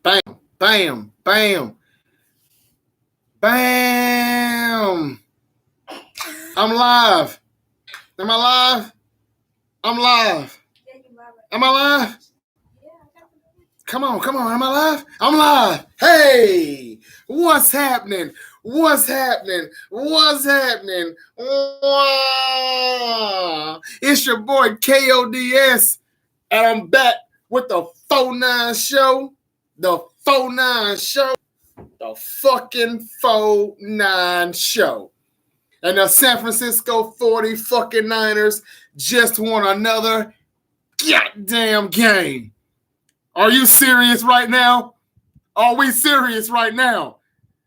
Bam, bam, bam, bam. I'm live. Am I live? I'm live. Am I live? Come on. Am I live? I'm live. Hey, what's happening? What's happening? What's happening? Wow. It's your boy K.O.D.S. and I'm back with the 49 show. The 49 show. The fucking 49 show. And the San Francisco 40 fucking Niners just won another goddamn game. Are you serious right now? Are we serious right now?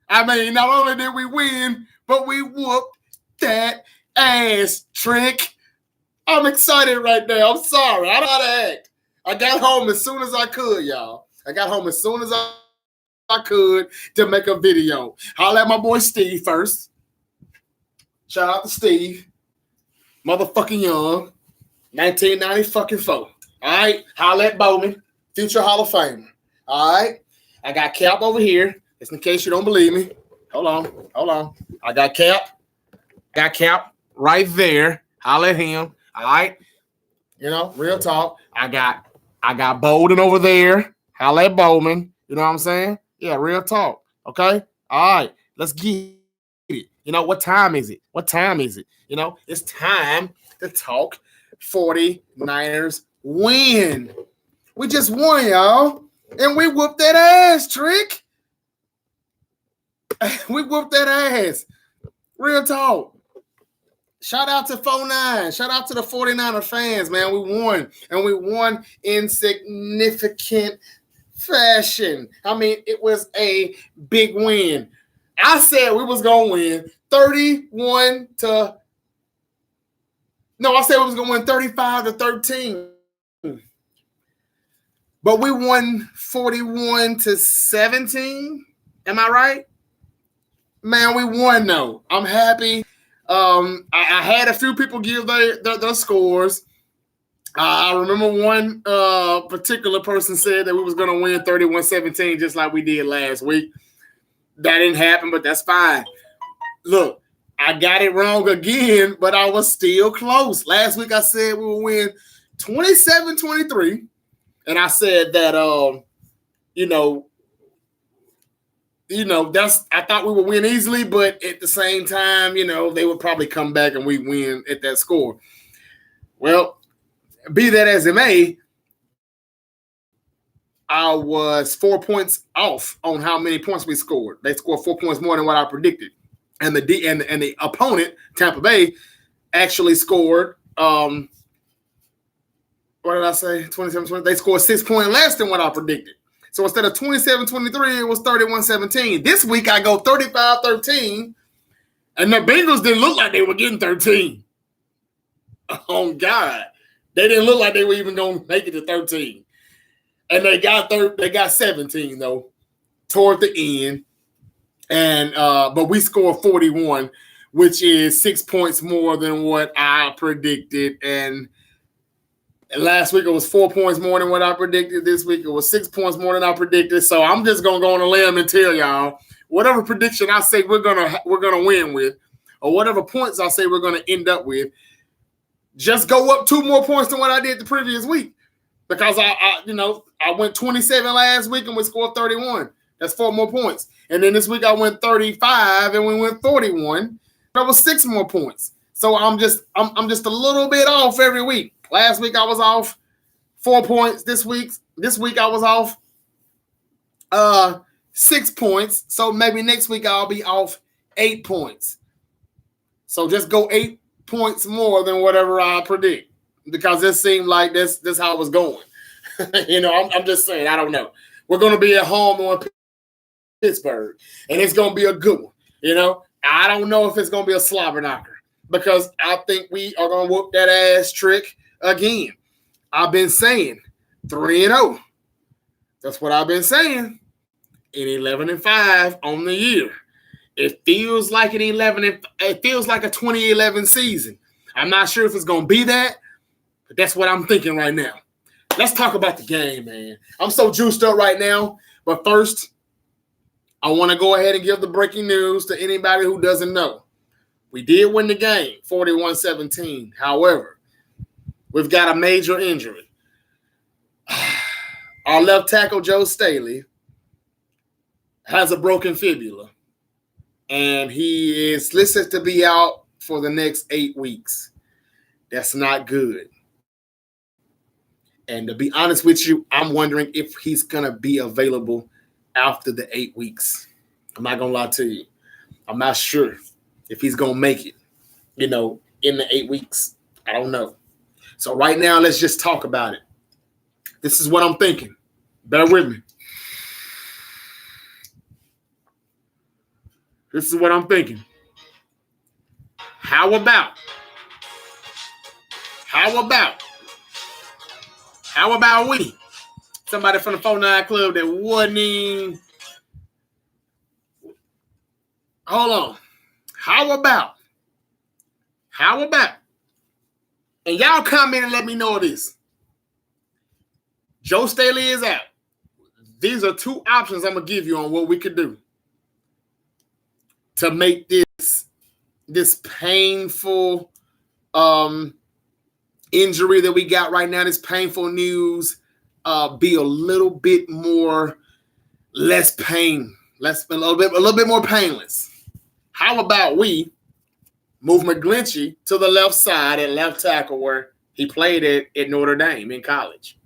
I mean, not only did we win, but we whooped that ass, Trick. I'm excited right now. I'm sorry. I don't know how to act. I got home as soon as I could, y'all. I got home as soon as I could to make a video. Holla at my boy Steve first. Shout out to Steve. Motherfucking young. 1994. All right. Holla at Bowman. Future Hall of Famer. All right. I got Cap over here. Just in case you don't believe me. Hold on. I got Cap. Got Cap right there. Holla at him. All right. You know, real talk. I got Bolden over there. Holla at Bowman. You know what I'm saying? Yeah, real talk. Okay? All right. Let's get it. You know, what time is it? You know, it's time to talk 49ers win. We just won, y'all. And we whooped that ass, Trick. We whooped that ass. Real talk. Shout out to 49. Shout out to the 49er fans, man. We won. And we won in significant fashion. I mean, it was a big win. I said we was going to win 31 to... No, I said we was going to win 35 to 13. But we won 41 to 17. Am I right? Man, we won, though. I'm happy. I had a few people give their scores. I remember one particular person said that we was going to win 31-17 just like we did last week. That didn't happen, but that's fine. Look, I got it wrong again, but I was still close. Last week I said we would win 27-23, and I said that that's I thought we would win easily, but at the same time, they would probably come back and we win at that score. Well, be that as it may, I was 4 points off on how many points we scored. They scored 4 points more than what I predicted. And the opponent, Tampa Bay, actually scored what did I say? 27-20. They scored 6 points less than what I predicted. So instead of 27-23, it was 31-17. This week I go 35-13, and the Bengals didn't look like they were getting 13. Oh God. They didn't look like they were even going to make it to 13. And they got 17 though toward the end. And but we scored 41, which is 6 points more than what I predicted. And last week it was 4 points more than what I predicted. This week it was 6 points more than I predicted. So I'm just gonna go on a limb and tell y'all whatever prediction I say we're gonna win with, or whatever points I say we're gonna end up with, just go up 2 more points than what I did the previous week. Because I went 27 last week and we scored 31. That's 4 more points. And then this week I went 35 and we went 41. That was 6 more points. So I'm just a little bit off every week. Last week I was off 4 points. This week I was off 6 points. So maybe next week I'll be off 8 points. So just go 8 points more than whatever I predict. Because it seemed like this how it was going. I'm just saying, I don't know. We're going to be at home on Pittsburgh, and it's going to be a good one. I don't know if it's going to be a slobber knocker because I think we are going to whoop that ass Trick again. I've been saying 3-0. That's what I've been saying. In 11-5 on the year. It feels like it feels like a 2011 season. I'm not sure if it's going to be that. But that's what I'm thinking right now. Let's talk about the game, man. I'm so juiced up right now But first, I want to go ahead and give the breaking news to anybody who doesn't know. We did win the game, 41-17. However, we've got a major injury. Our left tackle, Joe Staley, has a broken fibula, and he is listed to be out for the next 8 weeks. That's not good. And to be honest with you, I'm wondering if he's going to be available after the 8 weeks. I'm not going to lie to you. I'm not sure if he's going to make it, in the 8 weeks. I don't know. So right now, let's just talk about it. This is what I'm thinking. Bear with me. This is what I'm thinking. How about we, somebody from the 49 Club that wasn't even, hold on. How about, and y'all comment and let me know this. Joe Staley is out. These are two options I'm going to give you on what we could do to make this painful injury that we got right now, this painful news, be a little bit more less pain, a little bit more painless. How about we move McGlinchey to the left side at left tackle where he played at Notre Dame in college?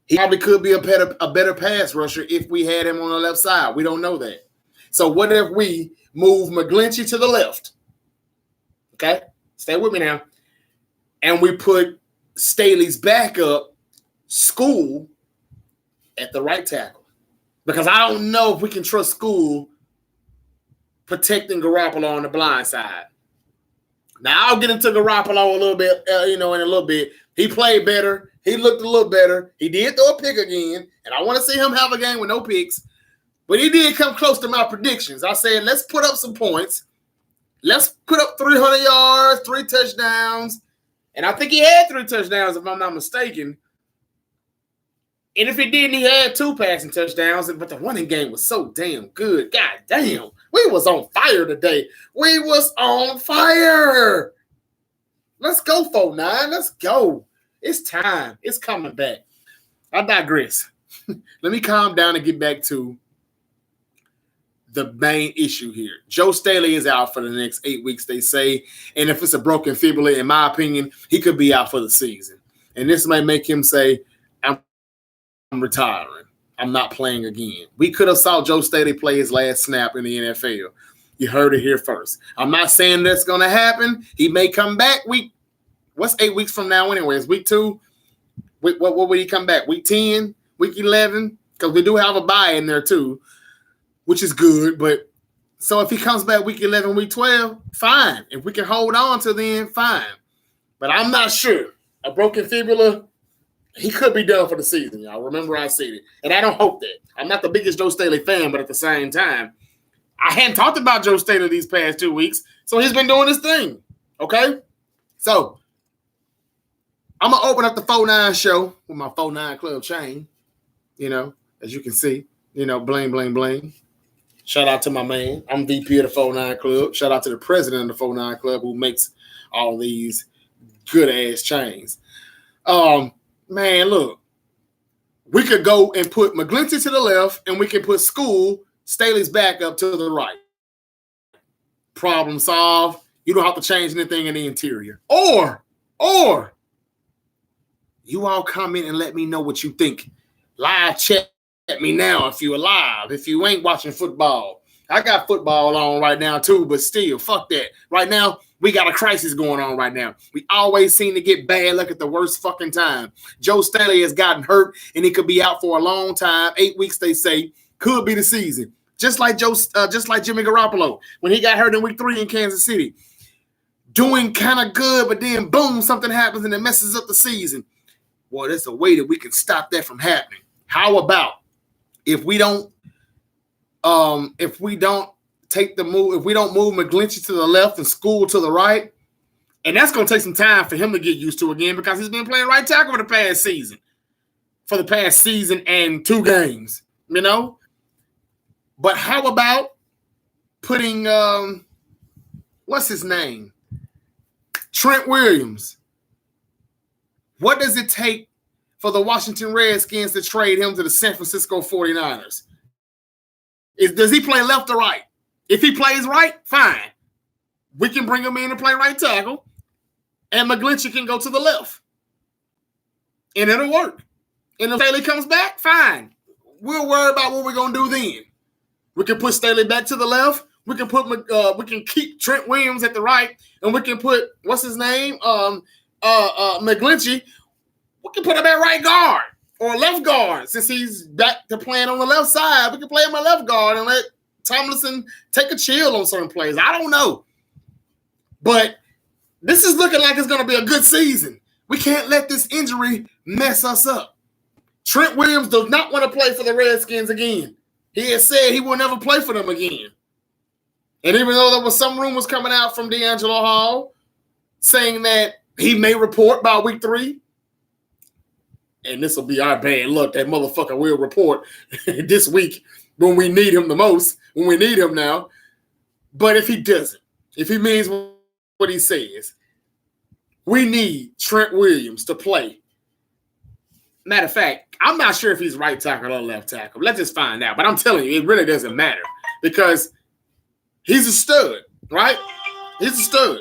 He probably could be a better pass rusher if we had him on the left side. We don't know that. So what if we move McGlinchey to the left? Okay, stay with me now. And we put Staley's backup, School, at the right tackle. Because I don't know if we can trust School protecting Garoppolo on the blind side. Now, I'll get into Garoppolo a little bit, in a little bit. He played better. He looked a little better. He did throw a pick again, and I want to see him have a game with no picks. But he did come close to my predictions. I said, let's put up some points. Let's put up 300 yards, 3 touchdowns. And I think he had 3 touchdowns, if I'm not mistaken. And if he didn't, he had 2 passing touchdowns. But the running game was so damn good. God damn. We was on fire today. We was on fire. Let's go, 49. Let's go. It's time. It's coming back. I digress. Let me calm down and get back to the main issue here. Joe Staley is out for the next 8 weeks, they say. And if it's a broken fibula, in my opinion, he could be out for the season. And this might make him say, I'm retiring. I'm not playing again. We could have saw Joe Staley play his last snap in the NFL. You heard it here first. I'm not saying that's going to happen. He may come back what's 8 weeks from now anyways? Week 2? What would he come back? Week 10? Week 11? Because we do have a bye in there too, which is good. But so if he comes back week 11, week 12, fine. If we can hold on to then, fine. But I'm not sure. A broken fibula, he could be done for the season, y'all. Remember I said it. And I don't hope that. I'm not the biggest Joe Staley fan, but at the same time, I hadn't talked about Joe Staley these past 2 weeks, so he's been doing his thing. Okay? So I'm going to open up the 49 show with my 49 Club chain, as you can see, bling, bling, bling. Shout out to my man. I'm VP of the 49 Club. Shout out to the president of the 49 Club who makes all these good-ass chains. Man, look. We could go and put McGlinchey to the left, and we can put School, Staley's back up to the right. Problem solved. You don't have to change anything in the interior. Or you all comment and let me know what you think. Live chat me now if you're alive, if you ain't watching football. I got football on right now too, but still, fuck that. Right now, we got a crisis going on right now. We always seem to get bad luck at the worst fucking time. Joe Staley has gotten hurt, and he could be out for a long time. 8 weeks, they say, could be the season. Just like Jimmy Garoppolo when he got hurt in week 3 in Kansas City. Doing kind of good, but then boom, something happens and it messes up the season. Well, there's a way that we can stop that from happening. How about if we don't take the move, if we don't move McGlinchey to the left and School to the right, and that's going to take some time for him to get used to again because he's been playing right tackle for the past season. for the past season and 2 games, you know? But how about putting, what's his name? Trent Williams. What does it take for the Washington Redskins to trade him to the San Francisco 49ers? Does he play left or right? If he plays right, fine. We can bring him in and play right tackle, and McGlinchey can go to the left. And it'll work. And if Staley comes back, fine. We'll worry about what we're going to do then. We can put Staley back to the left. We can keep Trent Williams at the right, and we can put, what's his name? McGlinchey. We can put him at right guard or left guard since he's back to playing on the left side. We can play him at left guard and let Tomlinson take a chill on certain plays. I don't know. But this is looking like it's going to be a good season. We can't let this injury mess us up. Trent Williams does not want to play for the Redskins again. He has said he will never play for them again. And even though there was some rumors coming out from D'Angelo Hall saying that he may report by week 3, and this will be our bad luck, that motherfucker will report this week when we need him the most, when we need him now. But if he doesn't, if he means what he says, we need Trent Williams to play. Matter of fact, I'm not sure if he's right tackle or left tackle. Let's just find out. But I'm telling you, it really doesn't matter because he's a stud, right? He's a stud.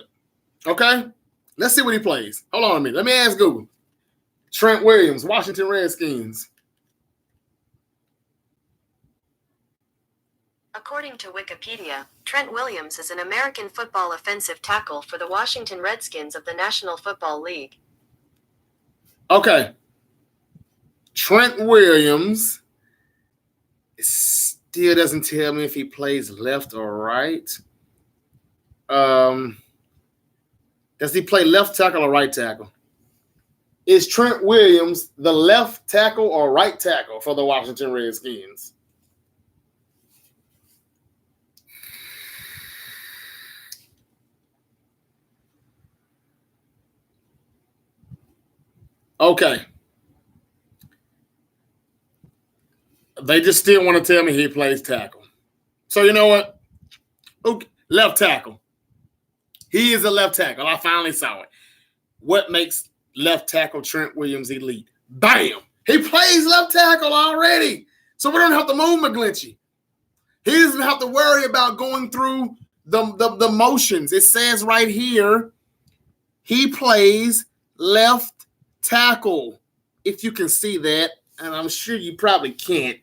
Okay? Let's see what he plays. Hold on a minute. Let me ask Google. Trent Williams, Washington Redskins. According to Wikipedia, Trent Williams is an American football offensive tackle for the Washington Redskins of the National Football League. Okay. Trent Williams still doesn't tell me if he plays left or right. Does he play left tackle or right tackle? Is Trent Williams the left tackle or right tackle for the Washington Redskins? Okay. They just still want to tell me he plays tackle. So you know what? Okay. Left tackle. He is a left tackle. I finally saw it. What makes left tackle Trent Williams elite? Bam! He plays left tackle already. So we don't have to move McGlinchey. He doesn't have to worry about going through the motions. It says right here, he plays left tackle. If you can see that, and I'm sure you probably can't,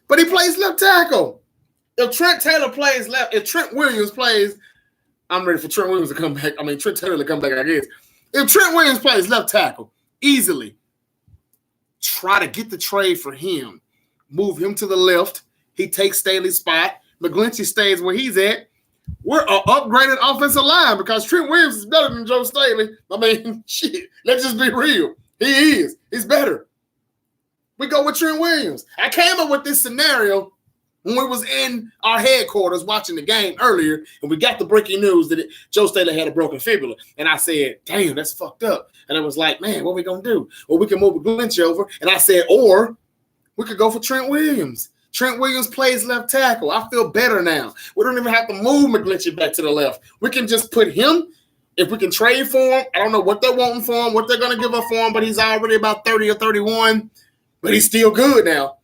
but he plays left tackle. If Trent Williams plays, I'm ready for Trent Williams to come back. I mean, Trent Taylor to come back, I guess. If Trent Williams plays left tackle, easily try to get the trade for him. Move him to the left. He takes Staley's spot. McGlinchey stays where he's at. We're an upgraded offensive line because Trent Williams is better than Joe Staley. I mean, shit, let's just be real. He is. He's better. We go with Trent Williams. I came up with this scenario when we was in our headquarters watching the game earlier, and we got the breaking news that Joe Staley had a broken fibula. And I said, damn, that's fucked up. And I was like, man, what are we going to do? Well, we can move McGlinchey over. And I said, or we could go for Trent Williams. Trent Williams plays left tackle. I feel better now. We don't even have to move McGlinchey back to the left. We can just put him. If we can trade for him, I don't know what they're wanting for him, what they're going to give up for him, but he's already about 30 or 31. But he's still good now.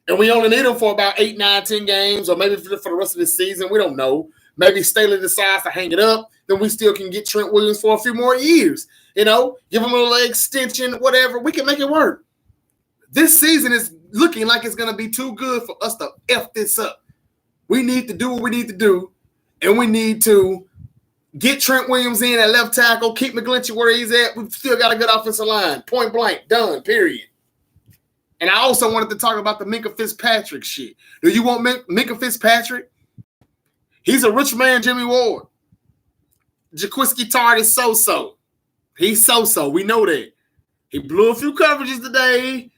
And we only need him for about 8, 9, 10 games, or maybe for the rest of the season. We don't know. Maybe Staley decides to hang it up. Then we still can get Trent Williams for a few more years. You know, give him a little extension, whatever. We can make it work. This season is looking like it's going to be too good for us to F this up. We need to do what we need to do, and we need to get Trent Williams in at left tackle, keep McGlinchey where he's at. We've still got a good offensive line. Point blank, done, period. And I also wanted to talk about the Minkah Fitzpatrick shit. Do you want Minkah Fitzpatrick? He's a rich man, Jimmy Ward. Jaquiski Tartt is so-so. He's so-so. We know that. He blew a few coverages today.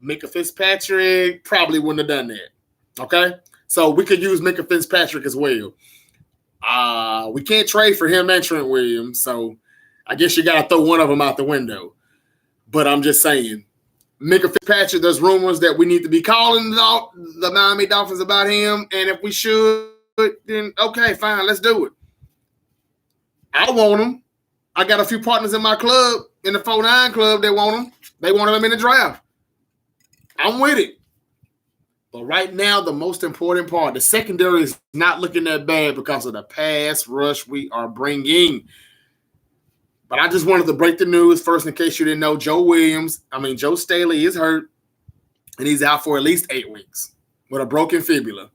Minkah Fitzpatrick probably wouldn't have done that. Okay? So we could use Minkah Fitzpatrick as well. We can't trade for him and Trent Williams, so I guess you got to throw one of them out the window. But I'm just saying, Mika Fitzpatrick, there's rumors that we need to be calling the Miami Dolphins about him. And if we should, then okay, fine, let's do it. I want him. I got a few partners in my club, in the 4-9 club, that want him. They wanted him in the draft. I'm with it. But right now, the most important part, the secondary is not looking that bad because of the pass rush we are bringing. But I just wanted to break the news first in case you didn't know. Joe Staley is hurt, and he's out for at least 8 weeks with a broken fibula.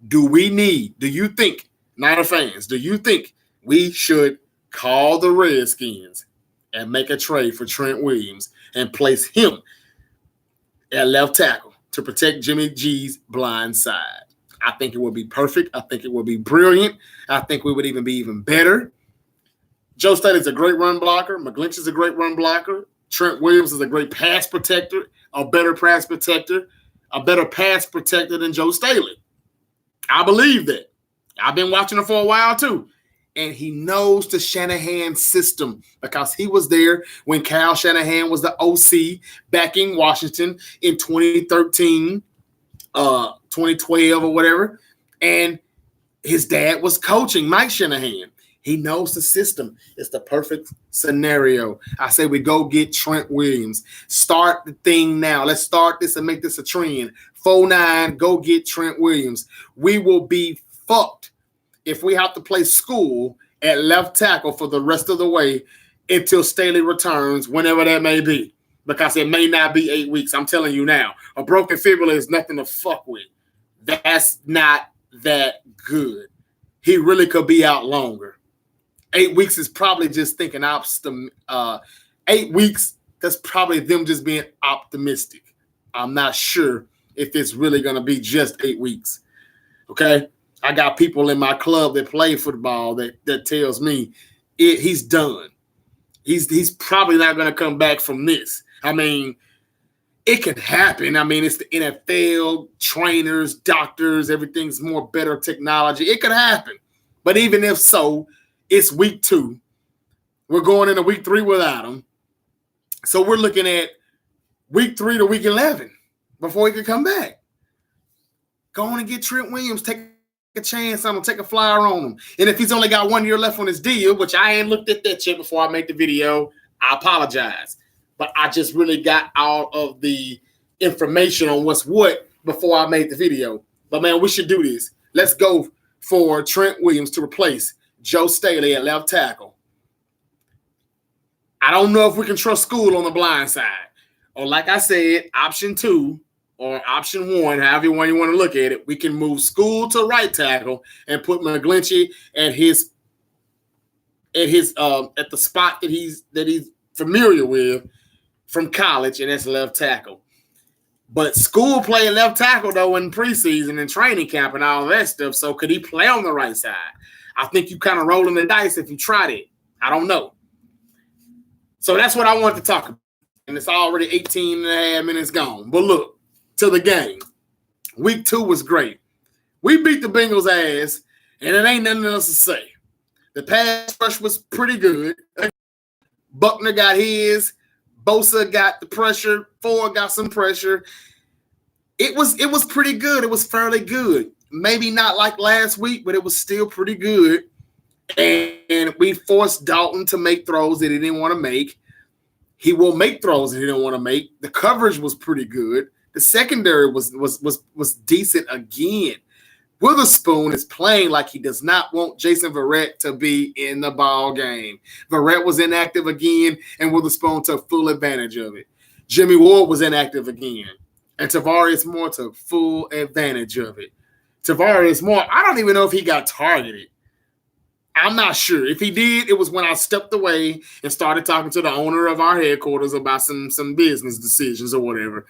Do you think, Niner fans, do you think we should call the Redskins and make a trade for Trent Williams and place him at left tackle to protect Jimmy G's blind side? I think it would be perfect. I think it would be brilliant. I think we would even be even better. Joe Staley's a great run blocker. McGlinchey is a great run blocker. Trent Williams is a great pass protector, a better pass protector than Joe Staley. I believe that. I've been watching him for a while too. And he knows the Shanahan system because he was there when Kyle Shanahan was the OC back in Washington in 2013, 2012 or whatever. And his dad was coaching Mike Shanahan. He knows the system. It's the perfect scenario. I say we go get Trent Williams. Start the thing now. Let's start this and make this a trend. 4-9, go get Trent Williams. We will be fucked if we have to play school at left tackle for the rest of the way until Staley returns, whenever that may be, because it may not be 8 weeks. I'm telling you now, a broken fibula is nothing to fuck with. That's not that good. He really could be out longer. 8 weeks is probably just thinking 8 weeks, that's probably them just being optimistic. I'm not sure if it's really going to be just 8 weeks. Okay? I got people in my club that play football that tells me he's done. He's probably not going to come back from this. I mean, it can happen. I mean, it's the NFL, trainers, doctors, everything's more better technology. It could happen. But even if so, it's week 2. We're going into week 3 without him. So we're looking at week 3 to week 11 before he can come back. Go on and get Trent Williams. Take a chance on him. Take a flyer on him. And if he's only got 1 year left on his deal, which I ain't looked at that yet before I make the video, I apologize. But I just really got all of the information on what's what before I made the video. But, man, we should do this. Let's go for Trent Williams to replace Joe Staley at left tackle. I don't know if we can trust School on the blind side. Or like I said, option 2 or option 1, however you want to look at it, we can move School to right tackle and put McGlinchey at the spot that he's familiar with from college, and that's left tackle. But School played left tackle though in preseason and training camp and all that stuff. So could he play on the right side? I think you kind of rolling the dice if you tried it. I don't know. So that's what I wanted to talk about. And it's already 18 and a half minutes gone. But look, to the game. Week 2 was great. We beat the Bengals' ass, and it ain't nothing else to say. The pass rush was pretty good. Buckner got his. Bosa got the pressure. Ford got some pressure. It was pretty good. It was fairly good. Maybe not like last week, but it was still pretty good. And we forced Dalton to make throws that he didn't want to make. He will make throws that he didn't want to make. The coverage was pretty good. The secondary was decent again. Witherspoon is playing like he does not want Jason Verrett to be in the ball game. Verrett was inactive again, and Witherspoon took full advantage of it. Jimmy Ward was inactive again, and Tavares Moore took full advantage of it. Tavares Moore, I don't even know if he got targeted. I'm not sure. If he did, it was when I stepped away and started talking to the owner of our headquarters about some business decisions or whatever.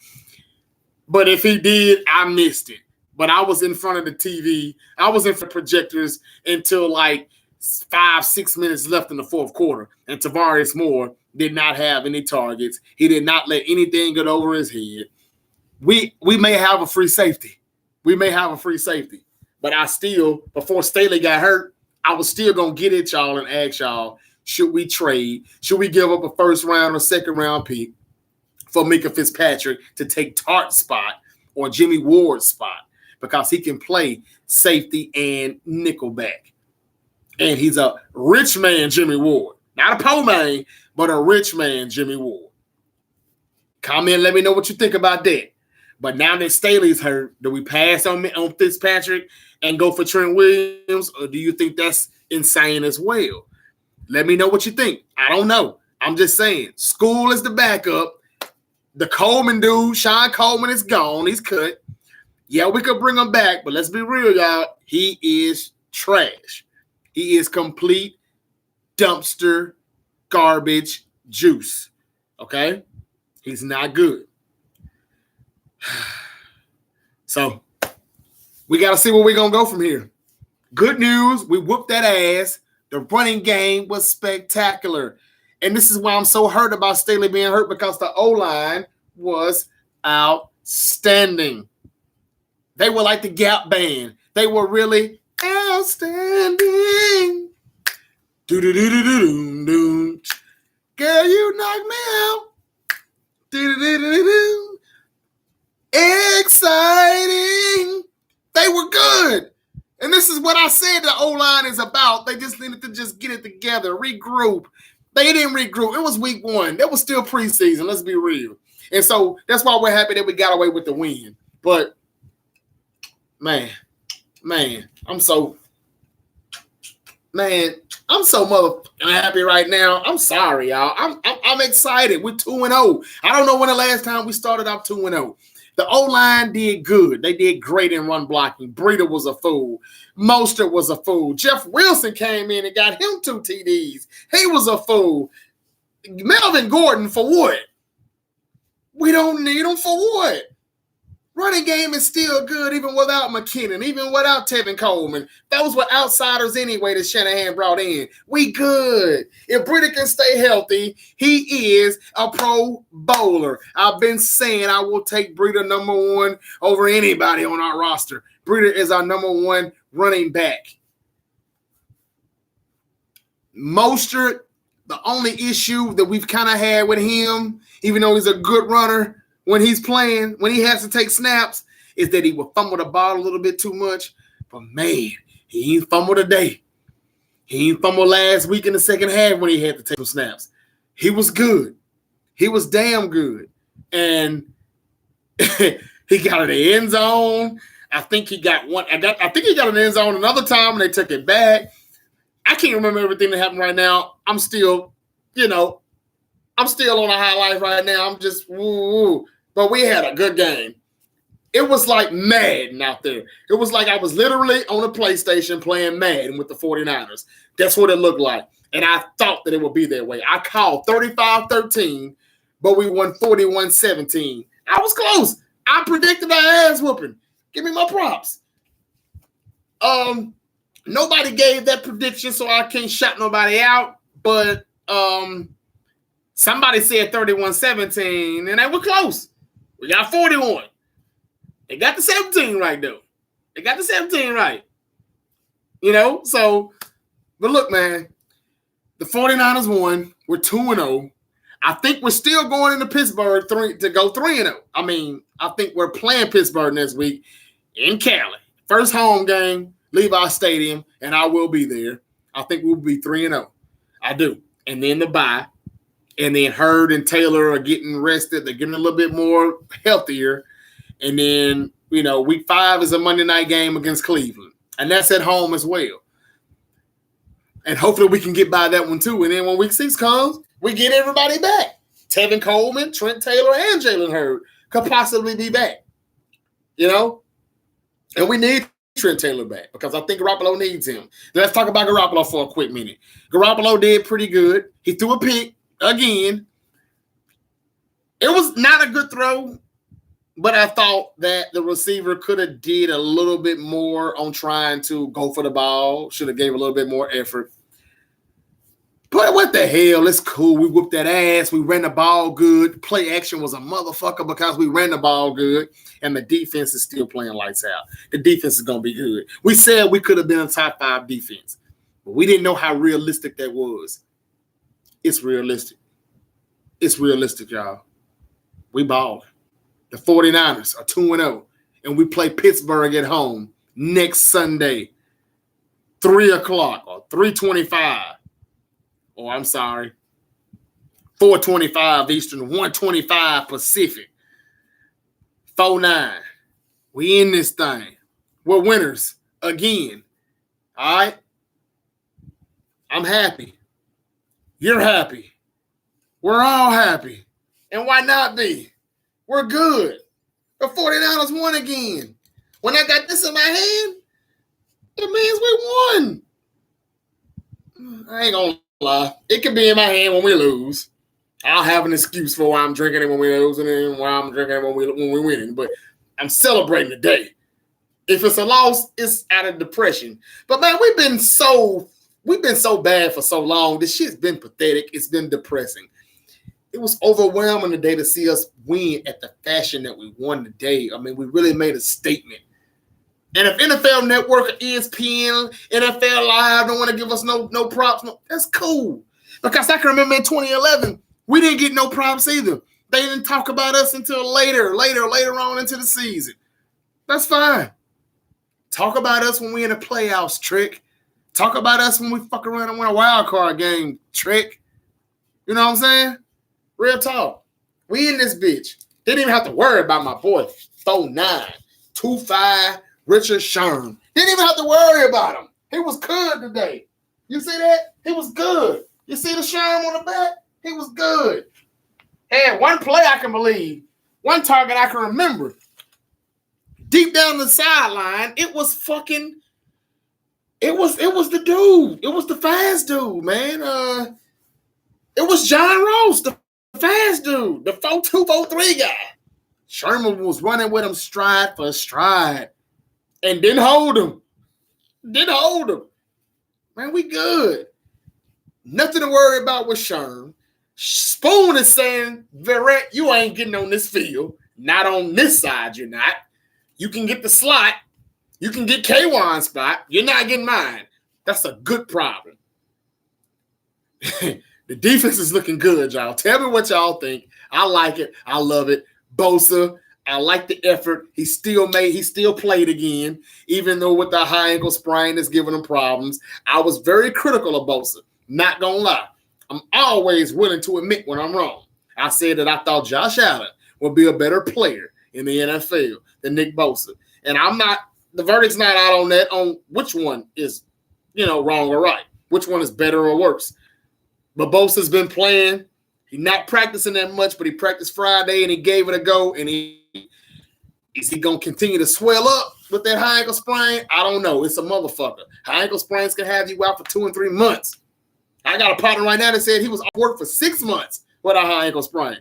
But if he did, I missed it. But I was in front of the TV. I was in front of projectors until like 5-6 minutes left in the fourth quarter. And Tavares Moore did not have any targets. He did not let anything get over his head. We may have a free safety. But I still, before Staley got hurt, I was still going to get at y'all and ask y'all, should we trade? Should we give up a first round or second round pick for Mika Fitzpatrick to take Tart's spot or Jimmy Ward's spot because he can play safety and nickelback. And he's a rich man, Jimmy Ward. Not a poor man, but a rich man, Jimmy Ward. Comment, let me know what you think about that. But now that Staley's hurt, do we pass on Fitzpatrick and go for Trent Williams, or do you think that's insane as well? Let me know what you think. I don't know. I'm just saying, School is the backup. The Coleman dude, Sean Coleman, is gone. He's cut. Yeah, we could bring him back, but let's be real, y'all. He is trash. He is complete dumpster garbage juice. Okay? He's not good. So, we got to see where we're going to go from here. Good news, we whooped that ass. The running game was spectacular. And this is why I'm so hurt about Staley being hurt, because the O-line was outstanding. They were like the Gap Band. They were really outstanding. Do-do-do-do-do-do. Girl, you knocked me out. Do-do-do-do-do. Exciting. They were good. And this is what I said the O-line is about. They just needed to just get it together, regroup. They didn't regroup. It was week 1. That was still preseason. Let's be real. And so that's why we're happy that we got away with the win. But, man, I'm so motherfucking happy right now. I'm sorry, y'all. I'm excited. We're 2-0. I don't know when the last time we started out 2-0. The O-line did good. They did great in run blocking. Breida was a fool. Mostert was a fool. Jeff Wilson came in and got him 2 TDs. He was a fool. Melvin Gordon for what? We don't need him for what? Running game is still good even without McKinnon, even without Tevin Coleman. Those were outsiders anyway that Shanahan brought in. We good. If Breida can stay healthy, he is a pro bowler. I've been saying I will take Breida number 1 over anybody on our roster. Breida is our number 1 running back. Mostert, the only issue that we've kind of had with him, even though he's a good runner, when he's playing, when he has to take snaps, is that he will fumble the ball a little bit too much. But, man, he ain't fumbled today. He ain't fumbled last week in the second half when he had to take some snaps. He was good. He was damn good. And he got in the end zone. I think he got one. I think he got in the end zone another time and they took it back. I can't remember everything that happened right now. I'm still on a high life right now. I'm just woo. But we had a good game. It was like Madden out there. It was like I was literally on a PlayStation playing Madden with the 49ers. That's what it looked like. And I thought that it would be that way. I called 35-13, but we won 41-17. I was close. I predicted our ass whooping. Give me my props. Nobody gave that prediction, so I can't shout nobody out. But somebody said 31-17, and they were close. We got 41. They got the 17 right, though. They got the 17 right. So, but look, man, the 49ers won. We're 2-0. I think we're still going into Pittsburgh to go 3-0. I mean, I think we're playing Pittsburgh next week in Cali. First home game, Levi Stadium, and I will be there. I think we'll be 3-0. I do. And then the bye. And then Hurd and Taylor are getting rested. They're getting a little bit more healthier. And then, week 5 is a Monday night game against Cleveland. And that's at home as well. And hopefully we can get by that one too. And then when week 6 comes, we get everybody back. Tevin Coleman, Trent Taylor, and Jalen Hurd could possibly be back. And we need Trent Taylor back because I think Garoppolo needs him. Let's talk about Garoppolo for a quick minute. Garoppolo did pretty good. He threw a pick. Again, it was not a good throw, but I thought that the receiver could have did a little bit more on trying to go for the ball. Should have gave a little bit more effort. But what the hell? It's cool. We whooped that ass. We ran the ball good. Play action was a motherfucker because we ran the ball good, and the defense is still playing lights out. The defense is going to be good. We said we could have been a top 5 defense, but we didn't know how realistic that was. It's realistic. It's realistic, y'all. We balled. The 49ers are 2-0, and we play Pittsburgh at home next Sunday, 3 o'clock or 3:25. Oh, I'm sorry. 4:25 Eastern, 1:25 Pacific. 4-9. We in this thing. We're winners again. All right? I'm happy. You're happy. We're all happy. And why not be? We're good. The 49ers won again. When I got this in my hand, it means we won. I ain't gonna lie. It can be in my hand when we lose. I'll have an excuse for why I'm drinking it when we lose and why I'm drinking it when we're winning. But I'm celebrating the day. If it's a loss, it's out of depression. But man, we've been so bad for so long. This shit's been pathetic. It's been depressing. It was overwhelming today to see us win at the fashion that we won today. I mean, we really made a statement. And if NFL Network, ESPN, NFL Live don't want to give us no props, that's cool. Because I can remember in 2011, we didn't get no props either. They didn't talk about us until later on into the season. That's fine. Talk about us when we're in the playoffs, Trick. Talk about us when we fuck around and win a wild card game, Trick. You know what I'm saying? Real talk. We in this bitch. Didn't even have to worry about my boy, 4'9", 2'5", Richard Sherm. Didn't even have to worry about him. He was good today. You see that? He was good. You see the Sherm on the back? He was good. Had one play I can believe. One target I can remember. Deep down the sideline, it was the dude. It was the fast dude, man. It was John Ross, the fast dude, the 4'2", 4'3" guy. Sherman was running with him stride for stride and didn't hold him. Man, we good. Nothing to worry about with Sherm. Spoon is saying, Verrett, you ain't getting on this field. Not on this side, you're not. You can get the slot. You can get K.O.D.S. spot. You're not getting mine. That's a good problem. The defense is looking good, y'all. Tell me what y'all think. I like it. I love it. Bosa, I like the effort. He still played again, even though with the high ankle sprain is giving him problems. I was very critical of Bosa. Not gonna lie. I'm always willing to admit when I'm wrong. I said that I thought Josh Allen would be a better player in the NFL than Nick Bosa. And the verdict's not out on that, on which one is, wrong or right. Which one is better or worse. But Bosa's been playing. He's not practicing that much, but he practiced Friday and he gave it a go. And is he going to continue to swell up with that high ankle sprain? I don't know. It's a motherfucker. High ankle sprains can have you out for 2 and 3 months. I got a partner right now that said he was off work for 6 months with a high ankle sprain.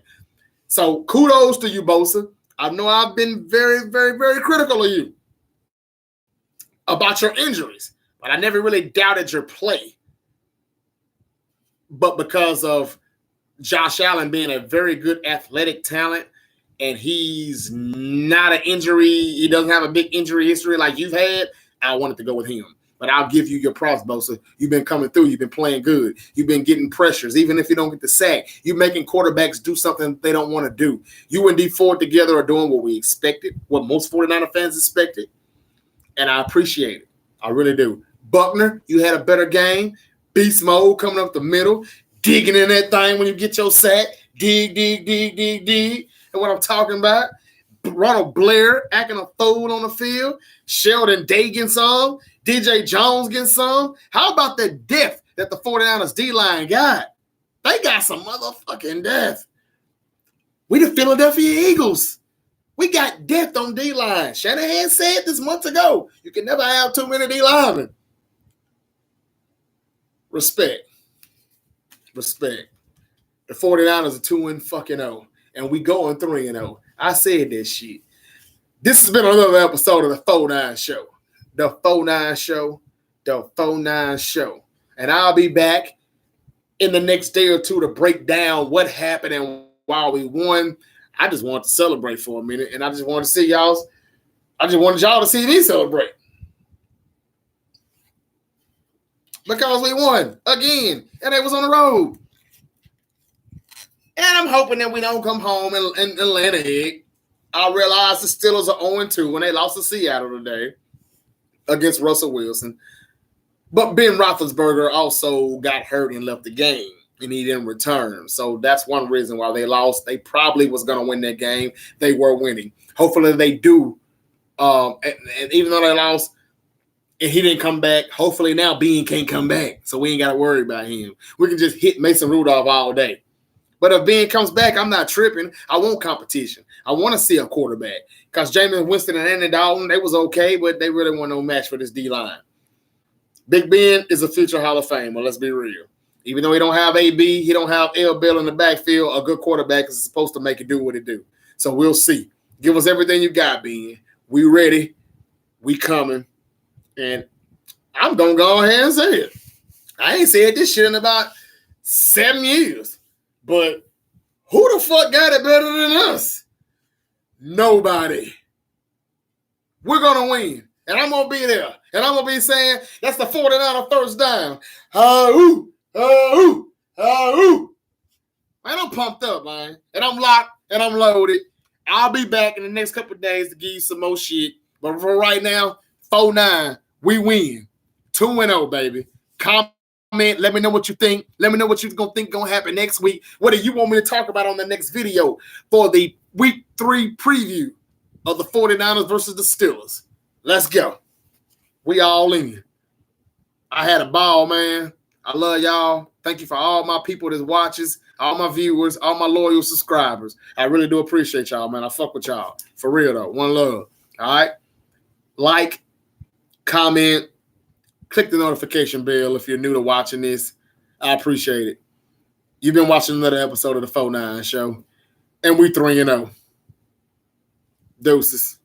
So kudos to you, Bosa. I know I've been very, very, very critical of you about your injuries, but I never really doubted your play. But because of Josh Allen being a very good athletic talent, and he's not an injury, he doesn't have a big injury history like you've had, I wanted to go with him. But I'll give you your props, Bosa. You've been coming through. You've been playing good. You've been getting pressures. Even if you don't get the sack, you're making quarterbacks do something they don't want to do. You and D Ford together are doing what we expected, what most 49er fans expected, and I appreciate it. I really do. Buckner, you had a better game. Beast mode coming up the middle, digging in that thing when you get your sack. Dig. And what I'm talking about, Ronald Blair acting a fool on the field. Sheldon Day getting some. DJ Jones getting some. How about the depth that the 49ers D-line got? They got some motherfucking depth. We the Philadelphia Eagles. We got depth on D-line. Shanahan said this months ago. You can never have too many D-linemen. Respect. The 49ers are 2-0, and we going 3-0. I said that shit. This has been another episode of the 49 Show. The 49 Show. And I'll be back in the next day or two to break down what happened and why we won. I just wanted to celebrate for a minute, and I just wanted y'all to see me celebrate. Because we won again, and it was on the road. And I'm hoping that we don't come home and land an egg. I realize the Steelers are 0-2 when they lost to Seattle today against Russell Wilson. But Ben Roethlisberger also got hurt and left the game, and he didn't return. So that's one reason why they lost. They probably was going to win that game. They were winning. Hopefully they do. And even though they lost and he didn't come back, hopefully now Ben can't come back. So we ain't got to worry about him. We can just hit Mason Rudolph all day. But if Ben comes back, I'm not tripping. I want competition. I want to see a quarterback. Because Jameis Winston and Andy Dalton, they was okay, but they really weren't no match for this D-line. Big Ben is a future Hall of Famer, let's be real. Even though he don't have AB, he don't have L. Bill in the backfield, a good quarterback is supposed to make it do what it do. So we'll see. Give us everything you got, Ben. We ready. We coming. And I'm going to go ahead and say it. I ain't said this shit in about 7 years. But who the fuck got it better than us? Nobody. We're going to win. And I'm going to be there. And I'm going to be saying, that's the 49er first down. Man, I'm pumped up, man. And I'm locked and I'm loaded. I'll be back in the next couple of days to give you some more shit. But for right now, 4-9, we win. 2-0, baby. Comment. Let me know what you think. Let me know what you're going to think going to happen next week. What do you want me to talk about on the next video for the Week 3 preview of the 49ers versus the Steelers? Let's go. We all in. I had a ball, man. I love y'all. Thank you for all my people that watches, all my viewers, all my loyal subscribers. I really do appreciate y'all, man. I fuck with y'all. For real, though. One love. All right? Like, comment, click the notification bell if you're new to watching this. I appreciate it. You've been watching another episode of the 49 Show, and we 3-0. Deuces.